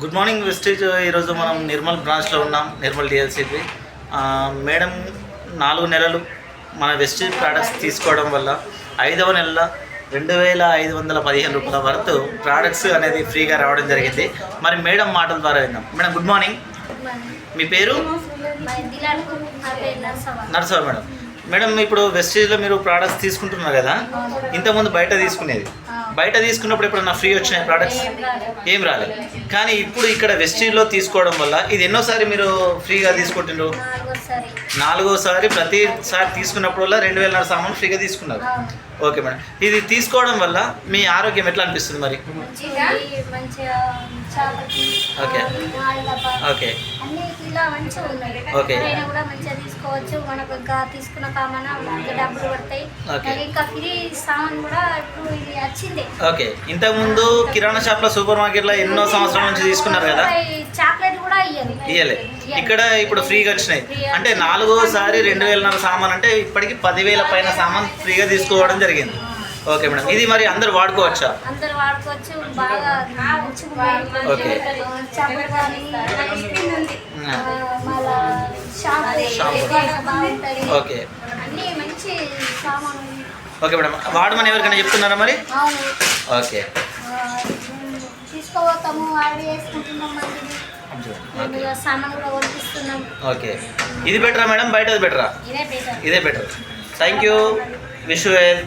Good morning wastage. ఈరోజు మనం నిర్మల్ బ్రాంచ్లో ఉన్నాం, నిర్మల్ డిఎల్సీపీ. మేడం 4 నెలలు మన వెస్టేజ్ ప్రోడక్ట్స్ తీసుకోవడం వల్ల 5వ నెలలో 2515 రూపాయల వరకు ప్రోడక్ట్స్ అనేది ఫ్రీగా రావడం జరిగింది. మరి మేడం మాటల ద్వారా విందాం. మేడం గుడ్ మార్నింగ్, మీ పేరు? నర్సవ మేడం. మేడం ఇప్పుడు వెస్టేజ్లో మీరు ప్రోడక్ట్స్ తీసుకుంటున్నారు కదా, ఇంతకుముందు బయట తీసుకున్నప్పుడు ఎప్పుడన్నా ఫ్రీ వచ్చినాయి ప్రోడక్ట్స్? ఏం రాలేదు. కానీ ఇప్పుడు ఇక్కడ వెస్టేజ్లో తీసుకోవడం వల్ల ఇది ఎన్నోసారి మీరు ఫ్రీగా తీసుకుంటున్నారు? 4వసారి. ప్రతిసారి తీసుకున్నప్పుడు వల్ల 2000 సామాన్ ఫ్రీగా తీసుకున్నారు. ఓకే మేడం, ఇది తీసుకోవడం వల్ల మీ ఆరోగ్యం ఎట్లా అనిపిస్తుంది మరి? ఓకే ఓకే ఓకే తీసుకోవచ్చు. మనకు ఇంకా తీసుకున్న కామన్నా డబ్బులు పడతాయి. ఇంకా ఫ్రీ సామాన్ కూడా ఇప్పుడు ఇది వచ్చింది. ఓకే, ఇంతకుముందు కిరాణా షాప్లో, సూపర్ మార్కెట్లో ఎన్నో సంవత్సరాల నుంచి తీసుకున్నారు కదా, చాక్లెట్ కూడా ఇయ్యలే. ఇక్కడ ఇప్పుడు ఫ్రీగా వచ్చినాయి. అంటే 4వసారి 2000 సామాన్ అంటే ఇప్పటికి 10,000 పైన సామాన్ ఫ్రీగా తీసుకోవడం జరిగింది. ఓకే మేడం, ఇది మరి అందరు వాడుకోవచ్చా? అందరు వాడుకోవచ్చు. బాగా ఓకే ఓకే అన్ని మంచి సామాన్. ఓకే మేడం, వాడమని ఎవరికైనా చెప్తున్నారా మరి? ఓకే, తీసుకోపోతాము, ఆర్డర్ చేసుకుంటున్నాం. సామాన్ కూడా కొనిపిస్తున్నాం. ఓకే, ఇది బెటరా మేడం, బయటది బెటరా? ఇదే బెటర్. ఇదే better. Thank you, wish you well.